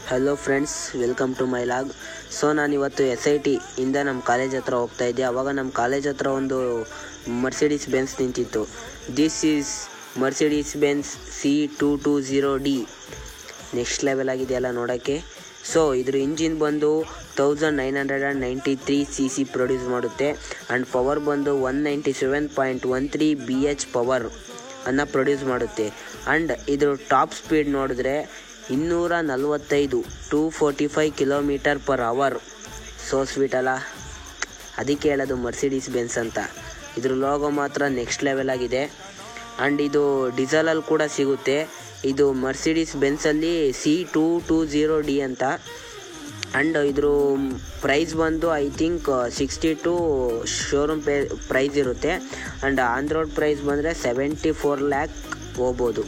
Hello friends, welcome to my vlog. So ನಾನಿವತ್ತು SIT ಇಂದ ನಮ್ಮ ಕಾಲೇಜ್ ಹತ್ರ ಹೋಗ್ತಾ ಇದ್ದೆ. ಆವಾಗ ನಮ್ಮ ಕಾಲೇಜ್ ಹತ್ರ ಒಂದು ಮರ್ಸಿಡೀಸ್ ಬೆನ್ಸ್ ನಿಂತಿತ್ತು. This is Mercedes Benz C220D. Next level ಆಗಿದೆಯಲ್ಲ ನೋಡೋಕ್ಕೆ. ಸೊ ಇದ್ರ ಇಂಜಿನ್ ಬಂದು 1993 cc ಪ್ರೊಡ್ಯೂಸ್ ಮಾಡುತ್ತೆ ಆ್ಯಂಡ್ ಪವರ್ ಬಂದು 197.13 BH ಪವರ್ ಅನ್ನು ಪ್ರೊಡ್ಯೂಸ್ ಮಾಡುತ್ತೆ. ಆ್ಯಂಡ್ ಇದ್ರ ಟಾಪ್ ಸ್ಪೀಡ್ ನೋಡಿದ್ರೆ 245 km/h. ಸೋ ಸ್ವೀಟ್ ಅಲ್ಲ, ಅದಕ್ಕೆ ಹೇಳೋದು ಮರ್ಸಿಡೀಸ್ ಬೆನ್ಸ್ ಅಂತ. ಇದ್ರ ಲೋಗೋ ಮಾತ್ರ ನೆಕ್ಸ್ಟ್ ಲೆವೆಲ್ ಆಗಿದೆ. ಆ್ಯಂಡ್ ಇದು ಡೀಸೆಲಲ್ಲಿ ಕೂಡ ಸಿಗುತ್ತೆ. ಇದು ಮರ್ಸಿಡೀಸ್ ಬೆನ್ಸಲ್ಲಿ C220D ಅಂತ. ಆ್ಯಂಡ್ ಇದ್ರ ಪ್ರೈಸ್ ಬಂದು ಐ ಥಿಂಕ್ 62 ಶೋರೂಮ್ ಪ್ರೈಸ್ ಇರುತ್ತೆ. ಆ್ಯಂಡ್ ಆನ್ ರೋಡ್ ಪ್ರೈಸ್ ಬಂದರೆ 74 lakh ಹೋಗ್ಬೋದು.